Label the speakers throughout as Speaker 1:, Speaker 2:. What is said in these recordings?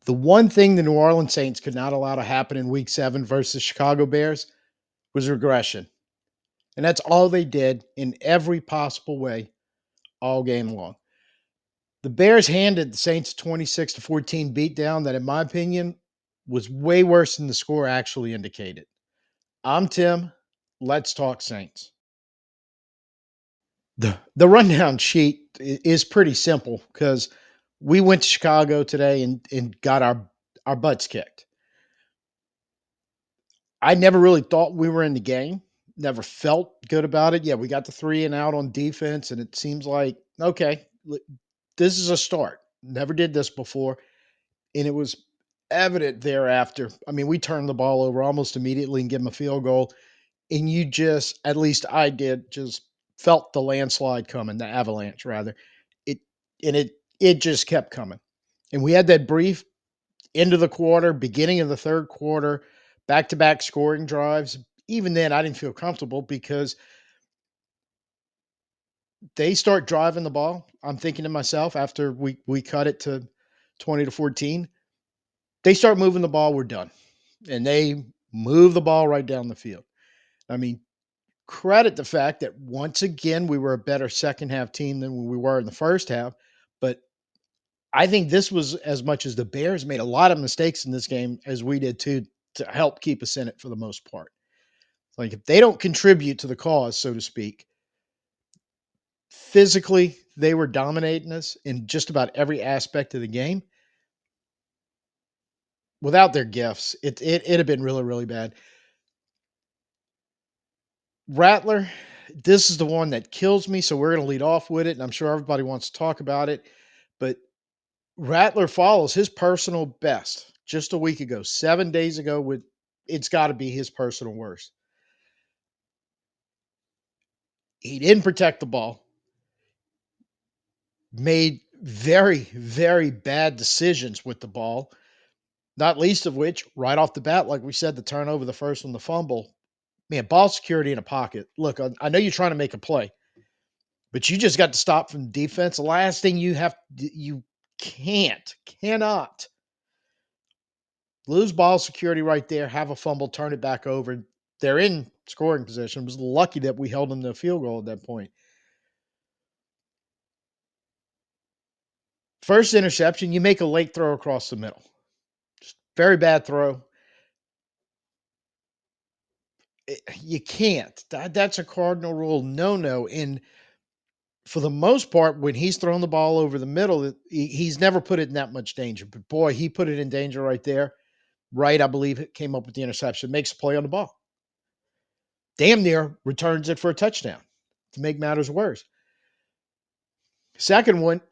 Speaker 1: The one thing the New Orleans Saints could not allow to happen in week 7 versus Chicago Bears was regression. And that's all they did in every possible way all game long. The Bears handed the Saints a 26-14 beatdown that, in my opinion, was way worse than the score actually indicated. I'm Tim. Let's talk Saints. The rundown sheet is pretty simple because we went to Chicago today and got our butts kicked. I never really thought we were in the game. Never felt good about it. Yeah, we got the 3 and out on defense, and it seems like, okay, this is a start. Never did this before. And it was evident thereafter. I mean, we turned the ball over almost immediately and give them a field goal. And you just, at least I did, just felt the landslide coming, the avalanche rather. It and it just kept coming. And we had that brief end of the quarter, beginning of the third quarter, back-to-back scoring drives. Even then, I didn't feel comfortable because they start driving the ball. I'm thinking to myself after we cut it to 20-14, they start moving the ball, we're done. And they move the ball right down the field. I mean, credit the fact that once again we were a better second half team than we were in the first half, but I think this was as much as the Bears made a lot of mistakes in this game as we did too to help keep us in it for the most part. Like if they don't contribute to the cause, so to speak, physically they were dominating us in just about every aspect of the game. Without their gifts, it'd have been really, really bad. Rattler, this is the one that kills me, so we're going to lead off with it, and I'm sure everybody wants to talk about it. But Rattler follows his personal best just a week ago, 7 days ago. With it's got to be his personal worst. He didn't protect the ball, made very, very bad decisions with the ball, not least of which, right off the bat, like we said, the turnover, the first one, the fumble. Man, ball security in a pocket. Look, I know you're trying to make a play, but you just got to stop from defense. The last thing you cannot lose ball security right there, have a fumble, turn it back over. They're in scoring position. It was lucky that we held them to a field goal at that point. First interception, you make a late throw across the middle. Just very bad throw. You can't. That's a cardinal rule. No. And for the most part, when he's thrown the ball over the middle, he's never put it in that much danger. But boy, he put it in danger right there. Right, I believe it came up with the interception. Makes a play on the ball. Damn near returns it for a touchdown to make matters worse. Second one,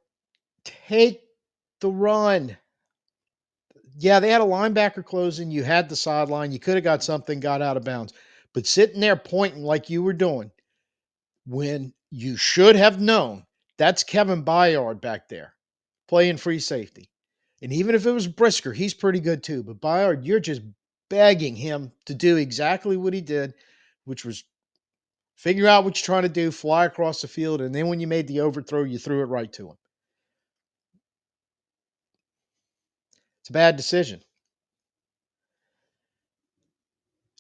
Speaker 1: take the run. Yeah, they had a linebacker closing. You had the sideline. You could have got something, got out of bounds. But sitting there pointing like you were doing when you should have known that's Kevin Byard back there playing free safety. And even if it was Brisker, he's pretty good too. But Byard, you're just begging him to do exactly what he did, which was figure out what you're trying to do, fly across the field, and then when you made the overthrow, you threw it right to him. It's a bad decision.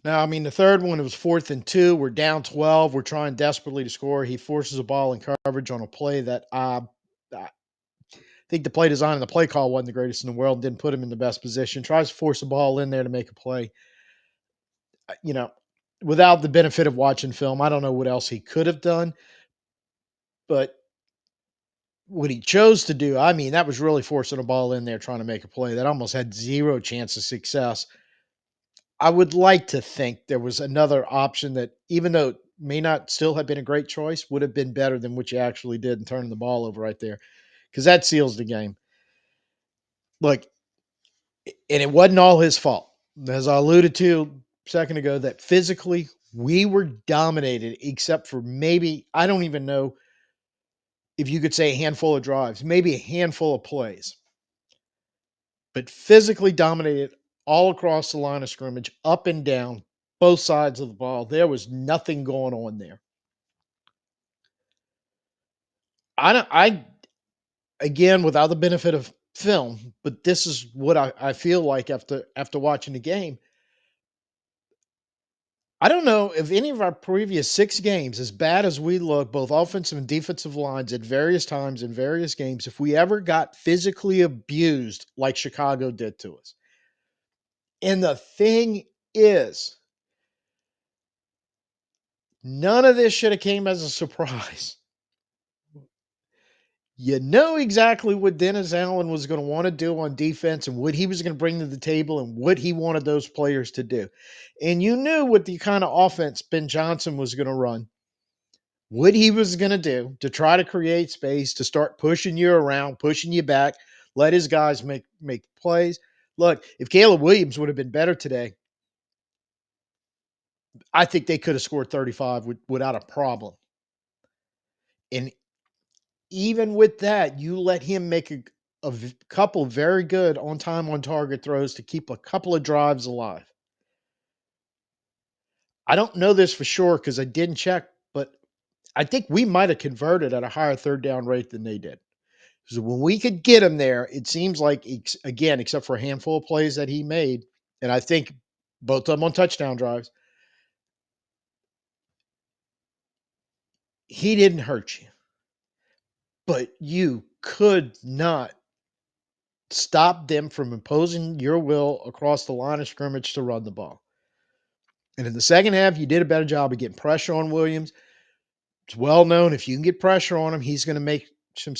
Speaker 1: Now, I mean, the third one, it was 4th and 2. We're down 12. We're trying desperately to score. He forces a ball in coverage on a play that I think the play design and the play call wasn't the greatest in the world, didn't put him in the best position. Tries to force a ball in there to make a play. You know, without the benefit of watching film, I don't know what else he could have done. But what he chose to do, I mean, that was really forcing a ball in there trying to make a play that almost had zero chance of success. I would like to think there was another option that, even though it may not still have been a great choice, would have been better than what you actually did in turning the ball over right there, because that seals the game. Look, and it wasn't all his fault. As I alluded to a second ago, that physically we were dominated, except for maybe, I don't even know if you could say a handful of drives, maybe a handful of plays, but physically dominated all across the line of scrimmage, up and down, both sides of the ball. There was nothing going on there. I don't, I again, without the benefit of film, but this is what I feel like after watching the game. I don't know if any of our previous 6 games, as bad as we look, both offensive and defensive lines at various times in various games, if we ever got physically abused like Chicago did to us. And the thing is, none of this should have came as a surprise. You know exactly what Dennis Allen was going to want to do on defense and what he was going to bring to the table and what he wanted those players to do. And you knew what the kind of offense Ben Johnson was going to run, what he was going to do to try to create space, to start pushing you around, pushing you back, let his guys make plays. Look, if Caleb Williams would have been better today, I think they could have scored 35 without a problem. And even with that, you let him make couple very good on time, on target throws to keep a couple of drives alive. I don't know this for sure because I didn't check, but I think we might have converted at a higher third down rate than they did. So when we could get him there, it seems like, again, except for a handful of plays that he made, and I think both of them on touchdown drives, he didn't hurt you. But you could not stop them from imposing your will across the line of scrimmage to run the ball. And in the second half, you did a better job of getting pressure on Williams. It's well known if you can get pressure on him, he's going to make some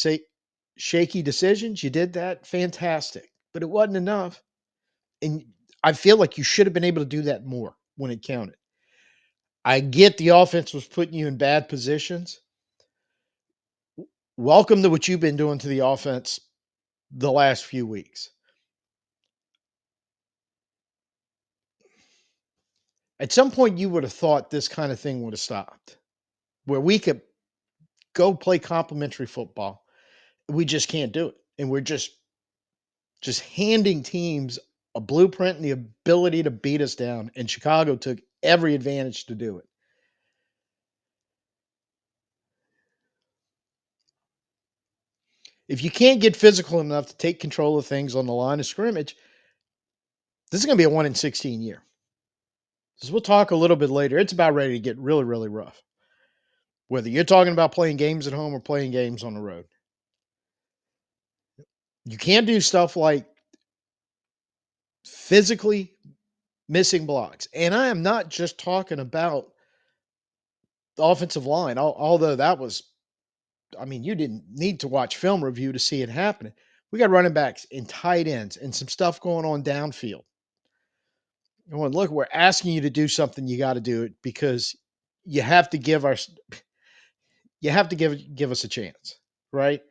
Speaker 1: shaky decisions. You did that, fantastic. But it wasn't enough. And I feel like you should have been able to do that more when it counted. I get the offense was putting you in bad positions. Welcome to what you've been doing to the offense the last few weeks. At some point, you would have thought this kind of thing would have stopped, where we could go play complimentary football. We just can't do it, and we're just handing teams a blueprint and the ability to beat us down. And Chicago took every advantage to do it. If you can't get physical enough to take control of things on the line of scrimmage, this is going to be a 1 in 16 year. As we'll talk a little bit later, it's about ready to get really, really rough. Whether you're talking about playing games at home or playing games on the road, you can't do stuff like physically missing blocks. And I am not just talking about the offensive line, although that was, I mean, you didn't need to watch film review to see it happening. We got running backs and tight ends and some stuff going on downfield. And when look, we're asking you to do something, you got to do it because you have to give our you have to give us a chance, right?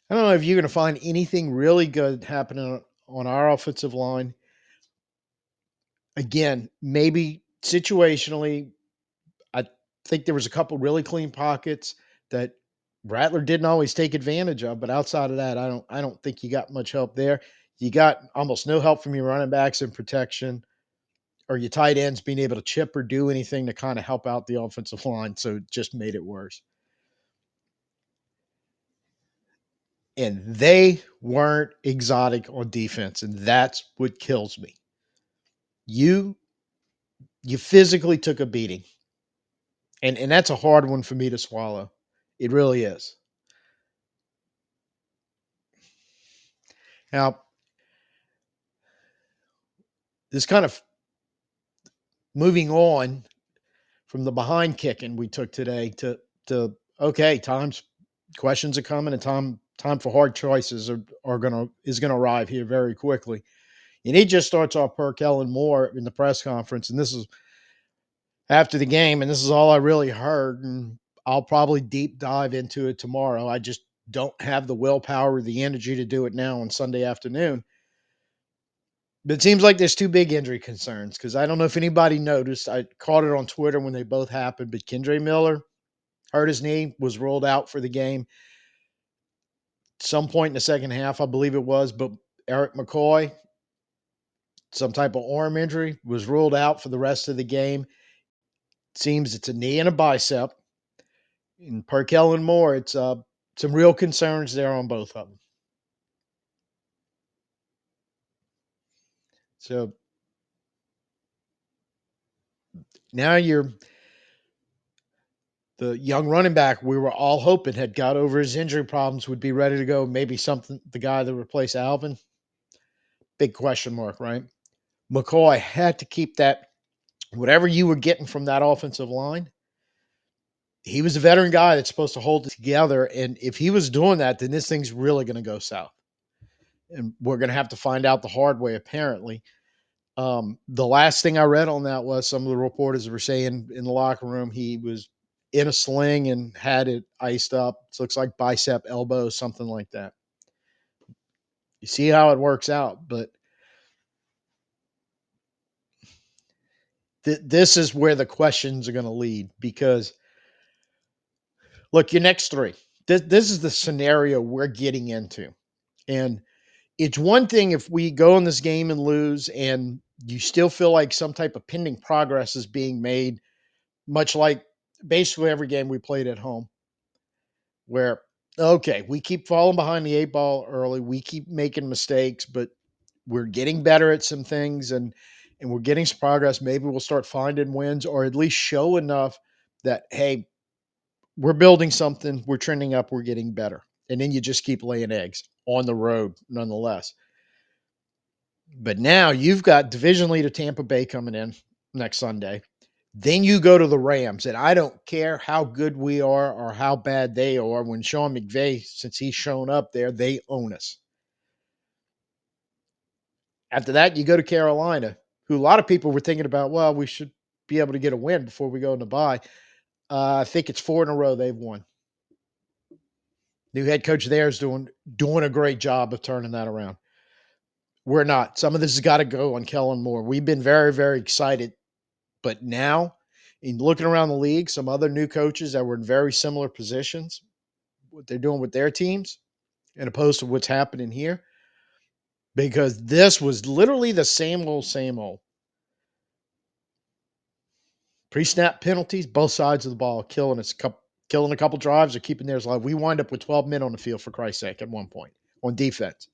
Speaker 1: I don't know if you're going to find anything really good happening on our offensive line. Again, maybe situationally, I think there was a couple really clean pockets that Rattler didn't always take advantage of, but outside of that, I don't think you got much help there. You got almost no help from your running backs in protection or your tight ends being able to chip or do anything to kind of help out the offensive line. So it just made it worse. And they weren't exotic on defense, and that's what kills me. You you physically took a beating, and that's a hard one for me to swallow. It really is. Now, this kind of moving on from the behind kicking we took today to okay, times questions are coming, and time for hard choices are gonna is gonna arrive here very quickly. And he just starts off per Kellen Moore in the press conference, and this is after the game, and this is all I really heard. And I'll probably deep dive into it tomorrow. I just don't have the willpower or the energy to do it now on Sunday afternoon. But it seems like there's two big injury concerns because I don't know if anybody noticed. I caught it on Twitter when they both happened, but Kendre Miller hurt his knee, was ruled out for the game. Some point in the second half, I believe it was, but Eric McCoy, some type of arm injury, was ruled out for the rest of the game. Seems it's a knee and a bicep. And per Kellen Moore, it's some real concerns there on both of them. So now you're the young running back we were all hoping had got over his injury problems, would be ready to go. Maybe something the guy that replaced Alvin. Big question mark, right? McCoy had to keep that whatever you were getting from that offensive line. He was a veteran guy that's supposed to hold it together. And if he was doing that, then this thing's really going to go south. And we're going to have to find out the hard way, apparently. The last thing I read on that was some of the reporters were saying in the locker room he was in a sling and had it iced up. It looks like bicep, elbow, something like that. You see how it works out, but this is where the questions are going to lead because look, your next three. This is the scenario we're getting into, and it's one thing if we go in this game and lose, and you still feel like some type of pending progress is being made, much like basically every game we played at home, where okay, we keep falling behind the eight ball early, we keep making mistakes, but we're getting better at some things, and we're getting some progress. Maybe we'll start finding wins, or at least show enough that hey, we're building something, we're trending up, we're getting better. And then you just keep laying eggs on the road, nonetheless. But now you've got division leader Tampa Bay coming in next Sunday. Then you go to the Rams, and I don't care how good we are or how bad they are. When Sean McVay, since he's shown up there, they own us. After that, you go to Carolina, who a lot of people were thinking about, well, we should be able to get a win before we go into bye. I think it's 4 in a row they've won. New head coach there is doing a great job of turning that around. We're not. Some of this has got to go on Kellen Moore. We've been very, very excited. But now, in looking around the league, some other new coaches that were in very similar positions, what they're doing with their teams, and opposed to what's happening here, because this was literally the same old, same old. Pre-snap penalties, both sides of the ball, killing a couple drives or keeping theirs alive. We wind up with 12 men on the field, for Christ's sake, at one point on defense.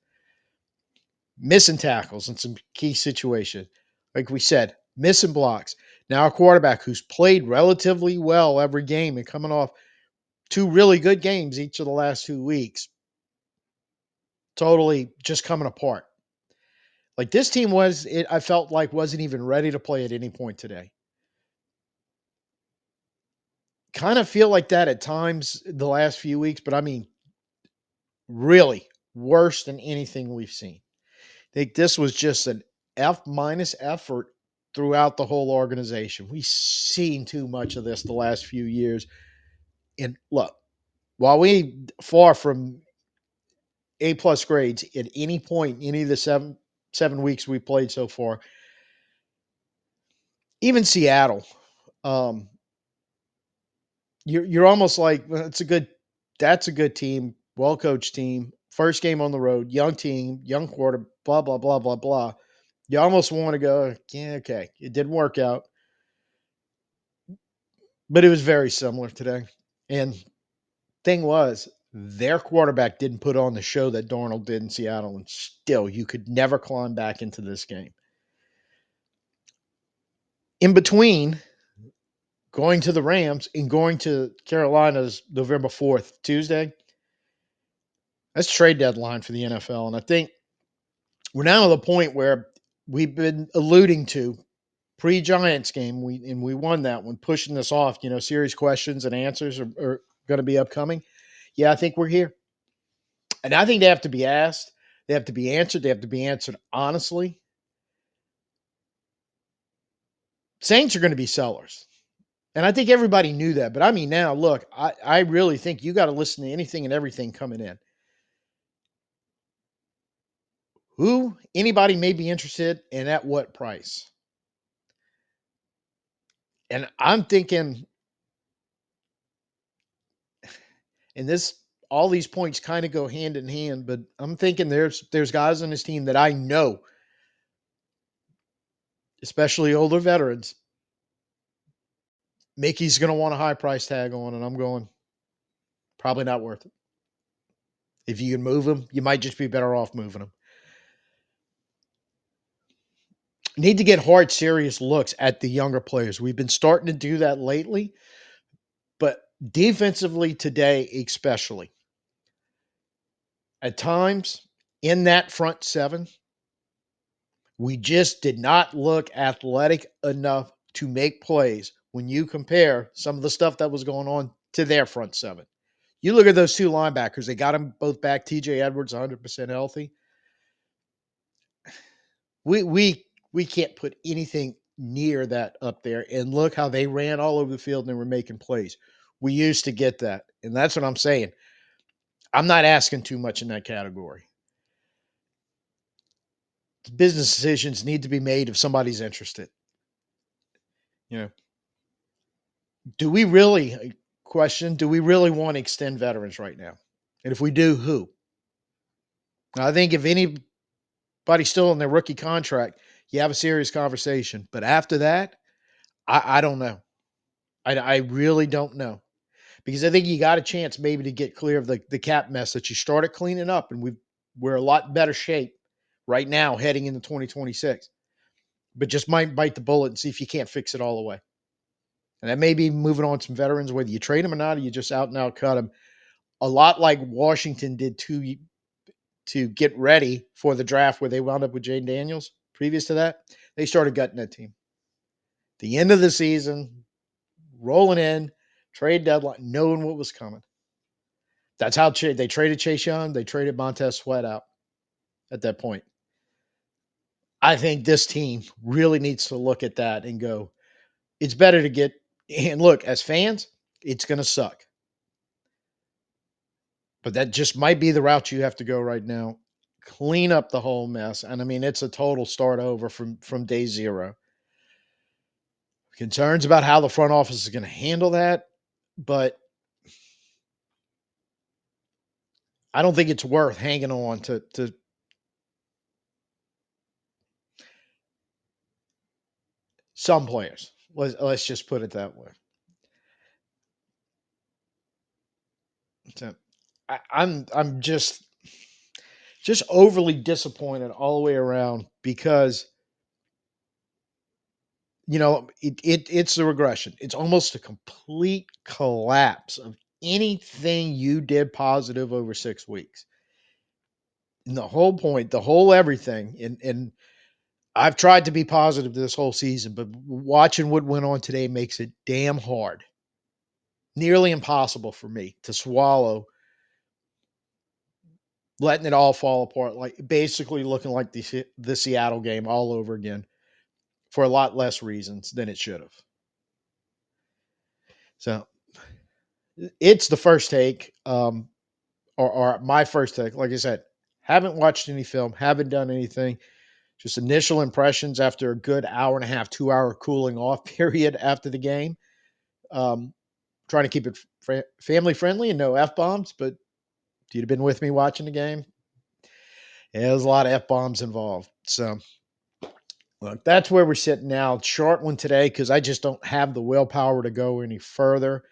Speaker 1: Missing tackles in some key situations. Like we said, missing blocks. Now a quarterback who's played relatively well every game and coming off 2 really good games each of the last 2 weeks, totally just coming apart. Like this team I felt like wasn't even ready to play at any point today. Kind of feel like that at times the last few weeks, but I mean, really worse than anything we've seen. I think this was just an F minus effort throughout the whole organization. We've seen too much of this the last few years. And look, while we far from A plus grades at any point in any of the seven weeks we played so far, even Seattle, um, you're almost like well, that's a good team, well coached team, first game on the road, young team, young quarter, blah blah blah blah blah. You almost want to go, yeah, okay, it didn't work out, but it was very similar today. And thing was, their quarterback didn't put on the show that Darnold did in Seattle, and still, you could never climb back into this game. In between going to the Rams and going to Carolina's November 4th, Tuesday, that's trade deadline for the NFL. And I think we're now at the point where we've been alluding to pre-Giants game. We won that one, pushing this off. Series questions and answers are going to be upcoming. Yeah, I think we're here. And I think they have to be asked. They have to be answered. They have to be answered honestly. Saints are going to be sellers. And I think everybody knew that. But I mean, now, look, I really think you got to listen to anything and everything coming in. Who, anybody may be interested and at what price. And I'm thinking, and this, all these points kind of go hand in hand, but I'm thinking there's guys on this team that I know, especially older veterans, Mickey's going to want a high price tag on, and I'm going, Probably not worth it. If you can move them, you might just be better off moving them. Need to get hard, serious looks at the younger players. We've been starting to do that lately, but defensively today, especially at times in that front seven, we just did not look athletic enough to make plays when you compare some of the stuff that was going on to their front seven. You look at those two linebackers, they got them both back. TJ Edwards 100% healthy. We can't put anything near that up there. And look how they ran all over the field and they were making plays. We used to get that. And that's what I'm saying. I'm not asking too much in that category. Business decisions need to be made if somebody's interested. You know, do we really question, do we really want to extend veterans right now? And if we do, who? I think if anybody's still in their rookie contract, you have a serious conversation. But after that, I don't know. I really don't know. Because I think you got a chance maybe to get clear of the cap mess that you started cleaning up, and we're a lot better shape right now heading into 2026. But just might bite the bullet and see if you can't fix it all away. And that may be moving on some veterans, whether you trade them or not, or you just out and out cut them. A lot like Washington did to get ready for the draft, where they wound up with Jane Daniels. Previous to that, they started gutting that team. The end of the season, rolling in, trade deadline, knowing what was coming. That's how they traded Chase Young. They traded Montez Sweat out at that point. I think this team really needs to look at that and go, it's better to get, and look, as fans, it's going to suck. But that just might be the route you have to go right now. Clean up the whole mess. And I mean, it's a total start over from day zero. Concerns about how the front office is going to handle that, but I don't think it's worth hanging on to some players. Let's just put it that way. So I'm just overly disappointed all the way around because it's the regression. It's almost a complete collapse of anything you did positive over 6 weeks. And the whole point, the whole everything, and I've tried to be positive this whole season, but watching what went on today makes it damn hard, nearly impossible for me to swallow, letting it all fall apart, like basically looking like the Seattle game all over again for a lot less reasons than it should have. So it's the first take, or my first take. Like I said, haven't watched any film, haven't done anything. Just initial impressions after a good hour and a half, 2 hour cooling off period after the game. Um, Trying to keep it family friendly and no f bombs. But if you'd have been with me watching the game, yeah, there's a lot of f bombs involved. So look, that's where we're sitting now. Short one today because I just don't have the willpower to go any further.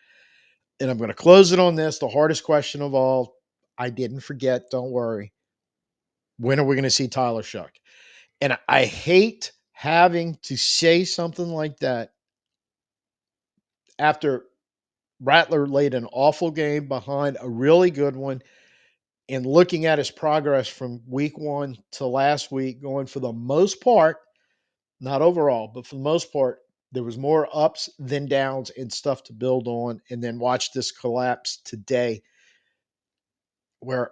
Speaker 1: And I'm going to close it on this. The hardest question of all. I didn't forget. Don't worry. When are we going to see Tyler Shuck? And I hate having to say something like that after Rattler laid an awful game behind a really good one, and looking at his progress from week one to last week, going for the most part, not overall, but for the most part, there was more ups than downs and stuff to build on. And then watch this collapse today where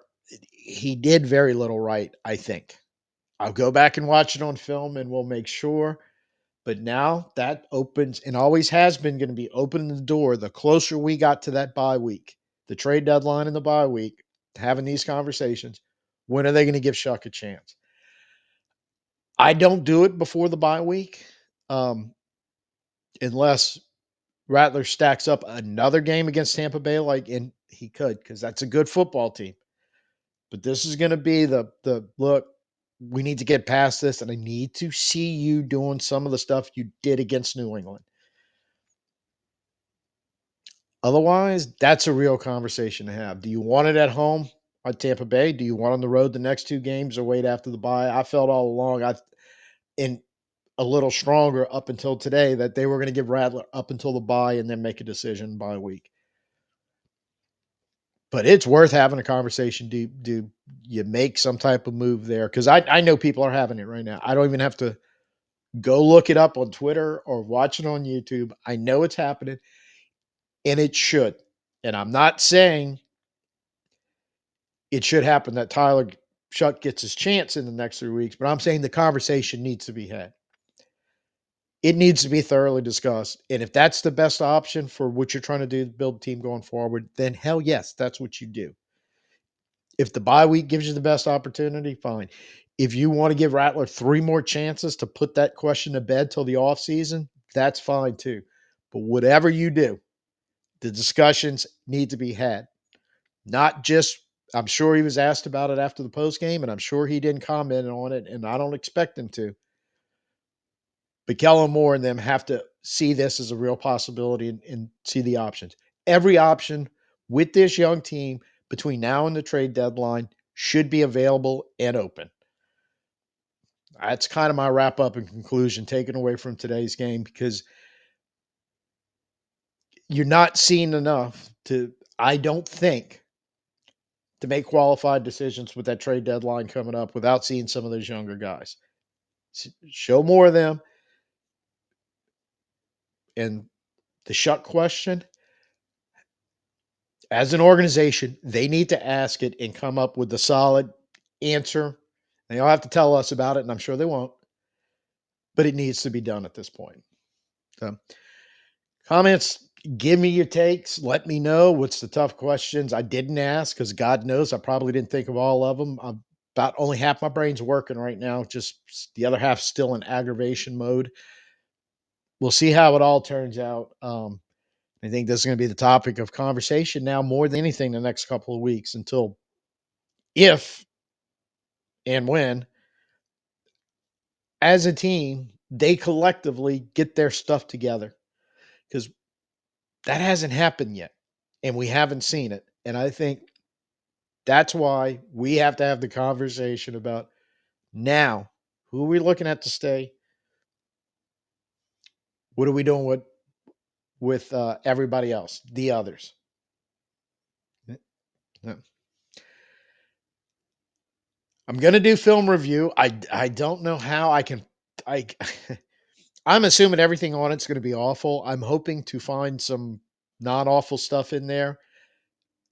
Speaker 1: he did very little right, I think. I'll go back and watch it on film and we'll make sure. But now that opens and always has been going to be opening the door the closer we got to that bye week, the trade deadline and the bye week, having these conversations. When are they going to give Shuck a chance? I don't do it before the bye week um, unless Rattler stacks up another game against Tampa Bay, and he could because that's a good football team. But this is going to be the look. We need to get past this, and I need to see you doing some of the stuff you did against New England. Otherwise, that's a real conversation to have. Do you want it at home at Tampa Bay? Do you want on the road the next 2 games or wait after the bye? I felt all along and a little stronger up until today that they were gonna give Rattler up until the bye and then make a decision by week. But it's worth having a conversation. Do you make some type of move there? Because I know people are having it right now. I don't even have to go look it up on Twitter or watch it on YouTube. I know it's happening, and it should. And I'm not saying it should happen that Tyler Shuck gets his chance in the next 3 weeks, but I'm saying the conversation needs to be had. It needs to be thoroughly discussed. And if that's the best option for what you're trying to do to build a team going forward, then hell yes, that's what you do. If the bye week gives you the best opportunity, fine. If you want to give Rattler 3 more chances to put that question to bed till the offseason, that's fine too. But whatever you do, the discussions need to be had. Not just I'm sure he was asked about it after the post game, and I'm sure he didn't comment on it, and I don't expect him to. But Kellen Moore and them have to see this as a real possibility and see the options. Every option with this young team between now and the trade deadline should be available and open. That's kind of my wrap up and conclusion taken away from today's game because you're not seeing enough I don't think, to make qualified decisions with that trade deadline coming up without seeing some of those younger guys. Show more of them. And the Shuck question, as an organization, they need to ask it and come up with a solid answer. They all have to tell us about it, and I'm sure they won't. But it needs to be done at this point. So, comments, give me your takes. Let me know what's the tough questions I didn't ask because God knows I probably didn't think of all of them. I'm about only half my brain's working right now, just the other half still in aggravation mode. We'll see how it all turns out. I think this is going to be the topic of conversation now more than anything the next couple of weeks until if and when, as a team, they collectively get their stuff together because that hasn't happened yet and we haven't seen it. And I think that's why we have to have the conversation about now who are we looking at to stay? What are we doing with everybody else, the others? Yeah. I'm gonna do film review. I don't know how I can. I I'm assuming everything on it's going to be awful. I'm hoping to find some not awful stuff in there.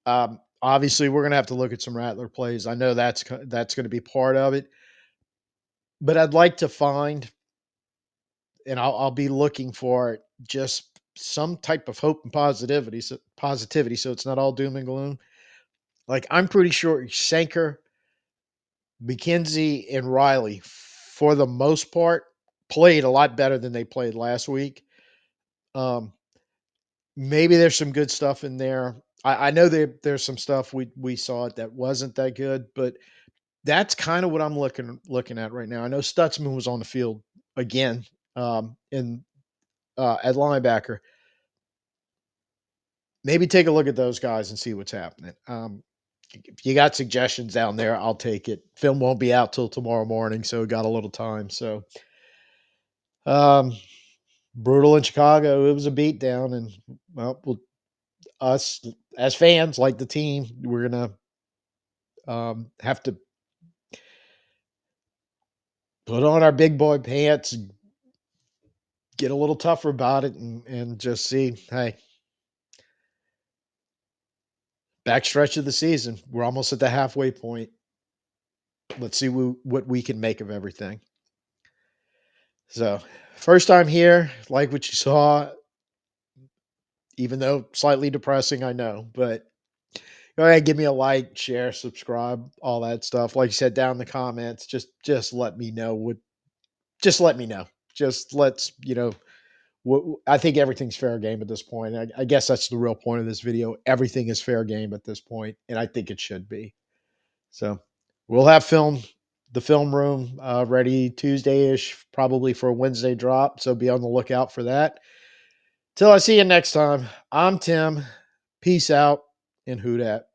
Speaker 1: Obviously, we're going to have to look at some Rattler plays. I know that's going to be part of it, but I'd like to find, and I'll be looking for it, just some type of hope and positivity. So it's not all doom and gloom. Like I'm pretty sure Shanker, McKenzie, and Riley, for the most part, played a lot better than they played last week. Um, Maybe there's some good stuff in there. I know there's some stuff we saw it that wasn't that good, but that's kind of what I'm looking at right now. I know Stutzman was on the field again in at linebacker. Maybe take a look at those guys and see what's happening. If you got suggestions down there, I'll take it. Film won't be out till tomorrow morning, so got a little time. So um, brutal in Chicago. It was a beatdown, and us as fans, like the team, we're gonna have to put on our big boy pants, get a little tougher about it, and just see, hey, backstretch of the season. We're almost at the halfway point. Let's see what we can make of everything. So, first time here, like what you saw, even though slightly depressing, I know, but go ahead, give me a like, share, subscribe, all that stuff. Like you said, down in the comments, just let me know just let me know. Just let's, I think everything's fair game at this point. I guess that's the real point of this video. Everything is fair game at this point, and I think it should be. So we'll have the film room ready Tuesday-ish, probably for a Wednesday drop. So be on the lookout for that. Till I see you next time, I'm Tim. Peace out and who dat.